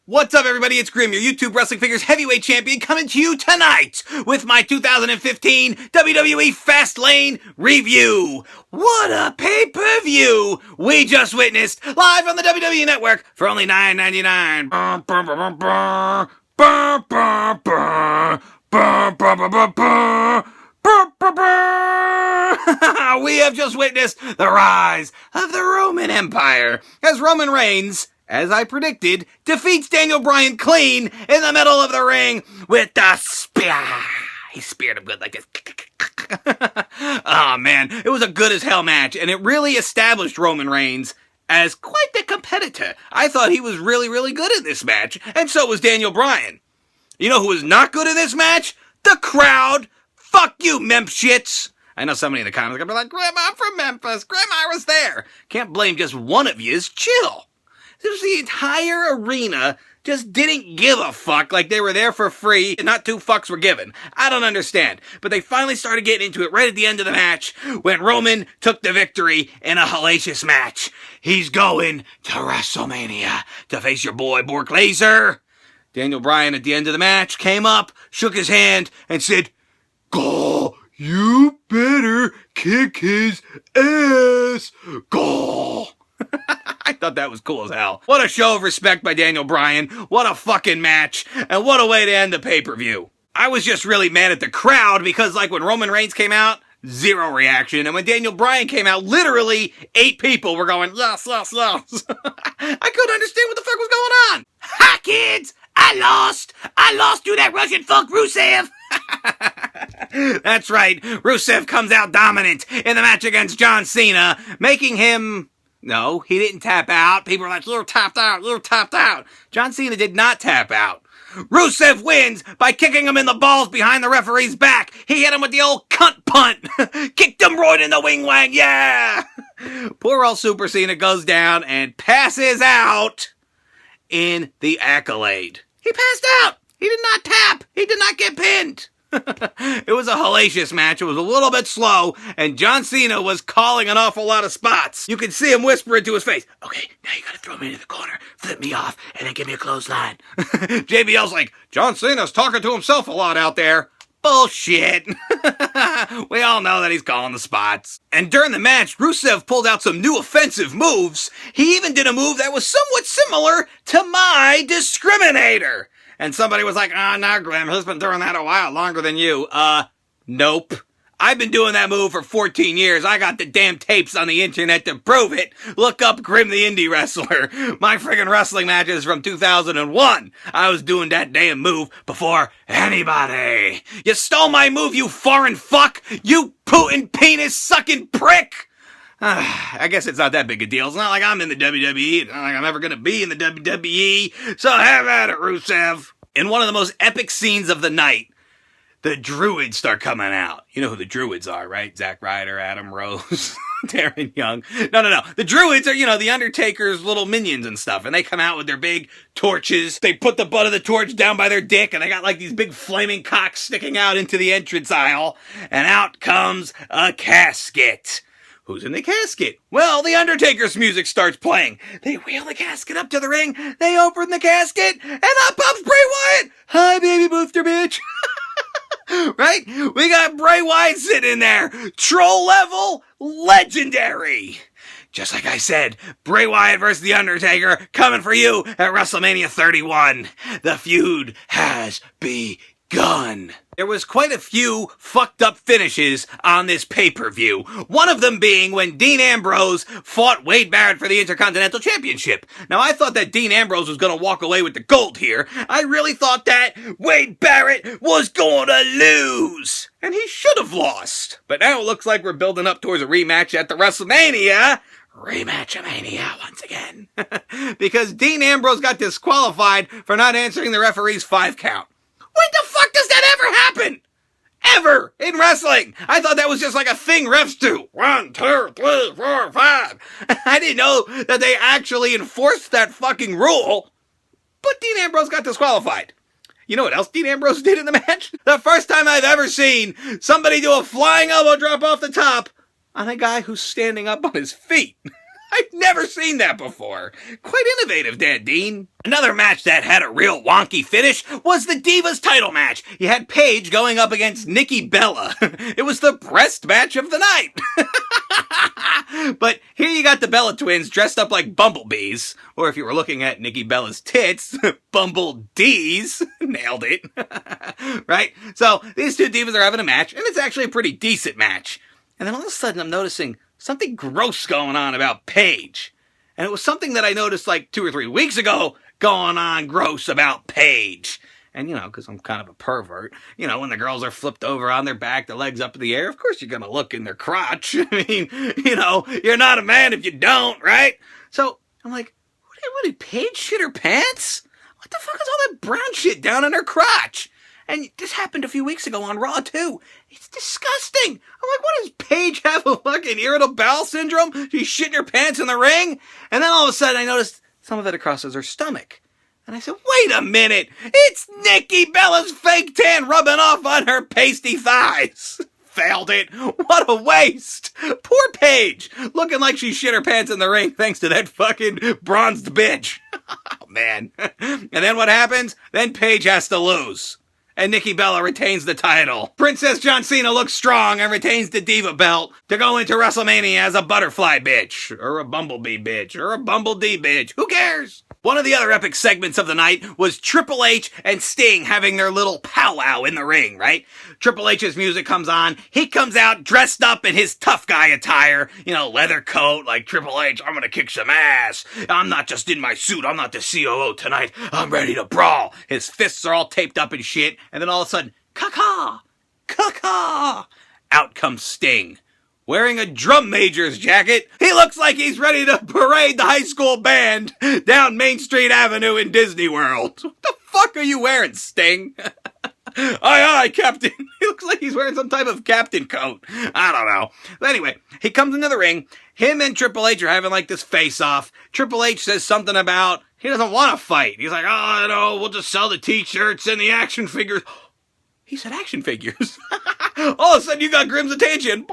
What's up, everybody? It's Grim, your YouTube Wrestling Figures Heavyweight Champion, coming to you tonight with my 2015 WWE FASTLANE review. What a pay-per-view we just witnessed live on the WWE Network for only $9.99. We have just witnessed the rise of the Roman Empire as Roman Reigns, as I predicted, defeats Daniel Bryan clean in the middle of the ring with the spear. He speared him good like this. Oh man, it was a good as hell match, and it really established Roman Reigns as quite the competitor. I thought he was really good in this match, and so was Daniel Bryan. You know who was not good in this match? The crowd. Fuck you, Memp shits. I know somebody in the comments are gonna be like, Grim, I'm from Memphis. Grim, I was there. Can't blame just one of yous. Chill. The entire arena just didn't give a fuck, like they were there for free and not two fucks were given. I don't understand. But they finally started getting into it right at the end of the match when Roman took the victory in a hellacious match. He's going to WrestleMania to face your boy Brock Lesnar. Daniel Bryan at the end of the match came up, shook his hand, and said, "Go, you better kick his ass. Go." I thought that was cool as hell. What a show of respect by Daniel Bryan. What a fucking match. And what a way to end the pay-per-view. I was just really mad at the crowd because, like, when Roman Reigns came out, zero reaction. And when Daniel Bryan came out, literally 8 people were going, yes. I couldn't understand what the fuck was going on. Ha, kids! I lost to that Russian fuck Rusev. That's right. Rusev comes out dominant in the match against John Cena, making him... No, he didn't tap out. People were like, little tapped out. John Cena did not tap out. Rusev wins by kicking him in the balls behind the referee's back. He hit him with the old cunt punt. Kicked him right in the wing-wang, yeah! Poor old Super Cena goes down and passes out in the Accolade. He passed out. He did not tap. He did not get pinned. It was a hellacious match. It was a little bit slow, and John Cena was calling an awful lot of spots. You could see him whisper into his face, "Okay, now you gotta throw me into the corner, flip me off, and then give me a clothesline." JBL's like, "John Cena's talking to himself a lot out there." Bullshit. We all know that he's calling the spots. And during the match, Rusev pulled out some new offensive moves. He even did a move that was somewhat similar to my Discriminator. And somebody was like, no, Glenn, he's been doing that a while longer than you. Nope. I've been doing that move for 14 years. I got the damn tapes on the internet to prove it. Look up Grim the Indie Wrestler. My friggin' wrestling matches from 2001. I was doing that damn move before anybody. You stole my move, you foreign fuck. You Putin penis sucking prick. I guess it's not that big a deal. It's not like I'm in the WWE. It's not like I'm ever going to be in the WWE. So have at it, Rusev. In one of the most epic scenes of the night, the Druids start coming out. You know who the Druids are, right? Zack Ryder, Adam Rose, Darren Young. No. The Druids are, the Undertaker's little minions and stuff. And they come out with their big torches. They put the butt of the torch down by their dick. And they got like these big flaming cocks sticking out into the entrance aisle. And out comes a casket. Who's in the casket? Well, the Undertaker's music starts playing. They wheel the casket up to the ring. They open the casket, and up pops Bray Wyatt. Hi, baby booster bitch. Right? We got Bray Wyatt sitting there. Troll level, legendary. Just like I said, Bray Wyatt versus The Undertaker coming for you at WrestleMania 31. The feud has begun. There was quite a few fucked up finishes on this pay-per-view. One of them being when Dean Ambrose fought Wade Barrett for the Intercontinental Championship. Now, I thought that Dean Ambrose was going to walk away with the gold here. I really thought that Wade Barrett was going to lose. And he should have lost. But now it looks like we're building up towards a rematch at the WrestleMania. Rematch-a-mania once again. Because Dean Ambrose got disqualified for not answering the referee's 5 count. When the fuck does that ever happen? Ever in wrestling? I thought that was just like a thing refs do. 1, 2, 3, 4, 5. I didn't know that they actually enforced that fucking rule. But Dean Ambrose got disqualified. You know what else Dean Ambrose did in the match? The first time I've ever seen somebody do a flying elbow drop off the top on a guy who's standing up on his feet. I've never seen that before. Quite innovative, Dan Dean. Another match that had a real wonky finish was the Divas title match. You had Paige going up against Nikki Bella. It was the breast match of the night. But here you got the Bella twins dressed up like bumblebees. Or if you were looking at Nikki Bella's tits, bumbledees. Nailed it. Right? So these two divas are having a match, and it's actually a pretty decent match. And then all of a sudden I'm noticing something gross going on about Paige. And it was something that I noticed like 2 or 3 weeks ago going on gross about Paige. And, because I'm kind of a pervert, when the girls are flipped over on their back, their legs up in the air, of course you're going to look in their crotch. I mean, you're not a man if you don't, right? So I'm like, what did Paige shit her pants? What the fuck is all that brown shit down in her crotch? And this happened a few weeks ago on Raw, too. It's disgusting. I'm like, what does Paige have, a fucking irritable bowel syndrome? She's shitting her pants in the ring? And then all of a sudden I noticed some of it crosses her stomach. And I said, wait a minute. It's Nikki Bella's fake tan rubbing off on her pasty thighs. Failed it. What a waste. Poor Paige. Looking like she shit her pants in the ring thanks to that fucking bronzed bitch. Oh, man. And then what happens? Then Paige has to lose. And Nikki Bella retains the title. Princess John Cena looks strong and retains the Diva belt to go into WrestleMania as a butterfly bitch, or a bumblebee bitch, or a bumblebee bitch. Who cares? One of the other epic segments of the night was Triple H and Sting having their little powwow in the ring, right? Triple H's music comes on. He comes out dressed up in his tough guy attire, leather coat, like Triple H, I'm gonna kick some ass. I'm not just in my suit. I'm not the COO tonight. I'm ready to brawl. His fists are all taped up and shit. And then all of a sudden, caw-caw, caw-caw, out comes Sting. Wearing a drum major's jacket, he looks like he's ready to parade the high school band down Main Street Avenue in Disney World. What the fuck are you wearing, Sting? Aye, aye, Captain. He looks like he's wearing some type of captain coat. I don't know. But anyway, he comes into the ring. Him and Triple H are having like this face-off. Triple H says something about he doesn't want to fight. He's like, we'll just sell the t-shirts and the action figures. He said action figures. All of a sudden you got Grimm's attention.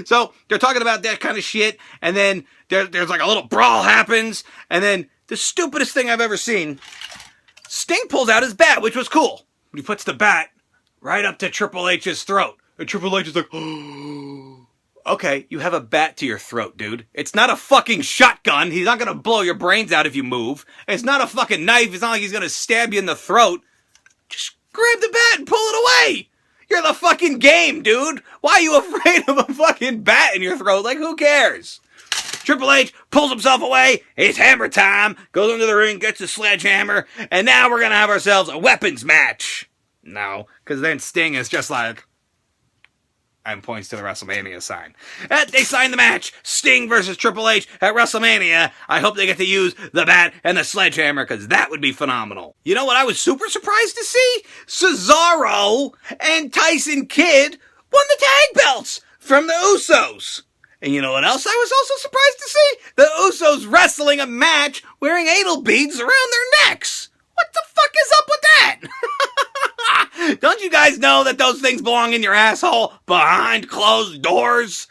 So they're talking about that kind of shit. And then there's like a little brawl happens. And then the stupidest thing I've ever seen, Sting pulls out his bat, which was cool. He puts the bat right up to Triple H's throat. And Triple H is like, oh. Okay, you have a bat to your throat, dude. It's not a fucking shotgun. He's not gonna blow your brains out if you move. It's not a fucking knife. It's not like he's gonna stab you in the throat. Just grab the bat and pull it away. You're the fucking game, dude. Why are you afraid of a fucking bat in your throat? Like, who cares? Triple H pulls himself away. It's hammer time. Goes into the ring, gets a sledgehammer. And now we're going to have ourselves a weapons match. No, because then Sting is just like, and points to the WrestleMania sign. They signed the match. Sting versus Triple H at WrestleMania. I hope they get to use the bat and the sledgehammer, because that would be phenomenal. You know what I was super surprised to see? Cesaro and Tyson Kidd won the tag belts from the Usos. And you know what else I was also surprised to see? The Usos wrestling a match wearing anal beads around their necks. What the fuck is up with that? Don't you guys know that those things belong in your asshole behind closed doors?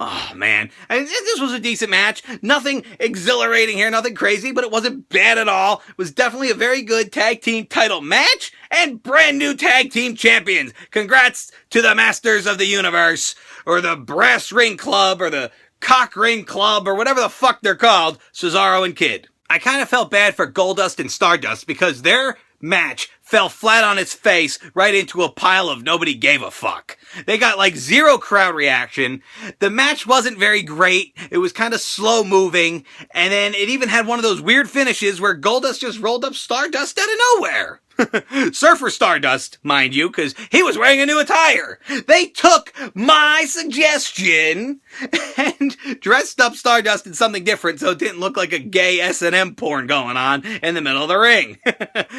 Oh, man. And this was a decent match. Nothing exhilarating here, nothing crazy, but it wasn't bad at all. It was definitely a very good tag team title match and brand new tag team champions. Congrats to the Masters of the Universe, or the Brass Ring Club, or the Cock Ring Club, or whatever the fuck they're called, Cesaro and Kidd. I kind of felt bad for Goldust and Stardust because their match fell flat on its face right into a pile of nobody gave a fuck. They got like zero crowd reaction. The match wasn't very great. It was kind of slow moving. And then it even had one of those weird finishes where Goldust just rolled up Stardust out of nowhere. Surfer Stardust, mind you, because he was wearing a new attire. They took my suggestion and dressed up Stardust in something different so it didn't look like a gay S&M porn going on in the middle of the ring.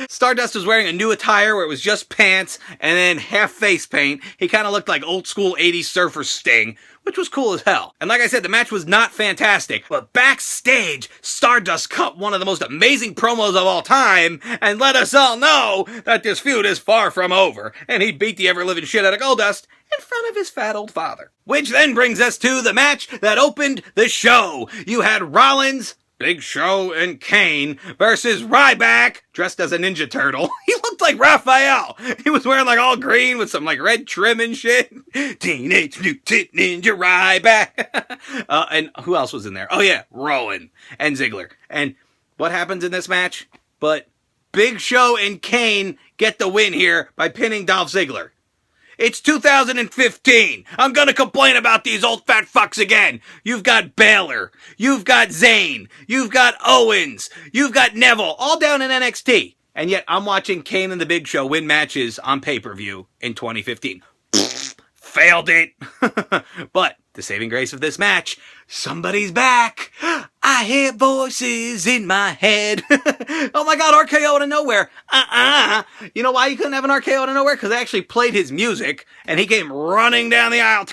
Stardust was wearing a new attire where it was just pants and then half face paint. He kind of looked like old school 80s surfer Sting, which was cool as hell. And like I said, the match was not fantastic, but backstage, Stardust cut one of the most amazing promos of all time and let us all know that this feud is far from over, and he beat the ever-living shit out of Goldust in front of his fat old father. Which then brings us to the match that opened the show. You had Rollins, Big Show, and Kane versus Ryback, dressed as a Ninja Turtle. He looked like Raphael. He was wearing like all green with some like red trim and shit. Teenage Mutant Ninja Ryback. And who else was in there? Oh yeah, Rowan and Ziggler. And what happens in this match? But Big Show and Kane get the win here by pinning Dolph Ziggler. It's 2015. I'm gonna complain about these old fat fucks again. You've got Baylor. You've got Zayn. You've got Owens. You've got Neville. All down in NXT. And yet I'm watching Kane and the Big Show win matches on pay-per-view in 2015. Failed it. But the saving grace of this match, somebody's back. I hear voices in my head. Oh my god, RKO out of nowhere. You know why you couldn't have an RKO out of nowhere? Because I actually played his music, and he came running down the aisle.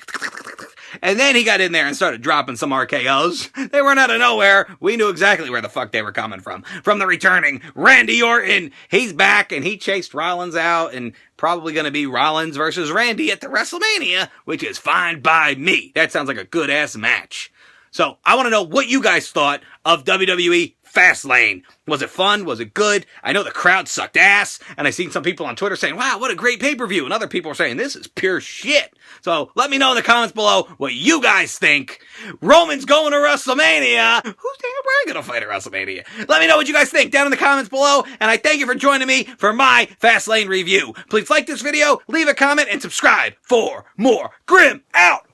And then he got in there and started dropping some RKOs. They weren't out of nowhere. We knew exactly where the fuck they were coming from. From the returning Randy Orton. He's back, and he chased Rollins out, and probably going to be Rollins versus Randy at the WrestleMania, which is fine by me. That sounds like a good-ass match. So, I want to know what you guys thought of WWE FASTLANE. Was it fun? Was it good? I know the crowd sucked ass, and I've seen some people on Twitter saying, wow, what a great pay-per-view, and other people are saying, this is pure shit. So, let me know in the comments below what you guys think. Roman's going to WrestleMania. Who's Daniel Bryan going to fight at WrestleMania? Let me know what you guys think down in the comments below, and I thank you for joining me for my FASTLANE review. Please like this video, leave a comment, and subscribe for more Grim Out!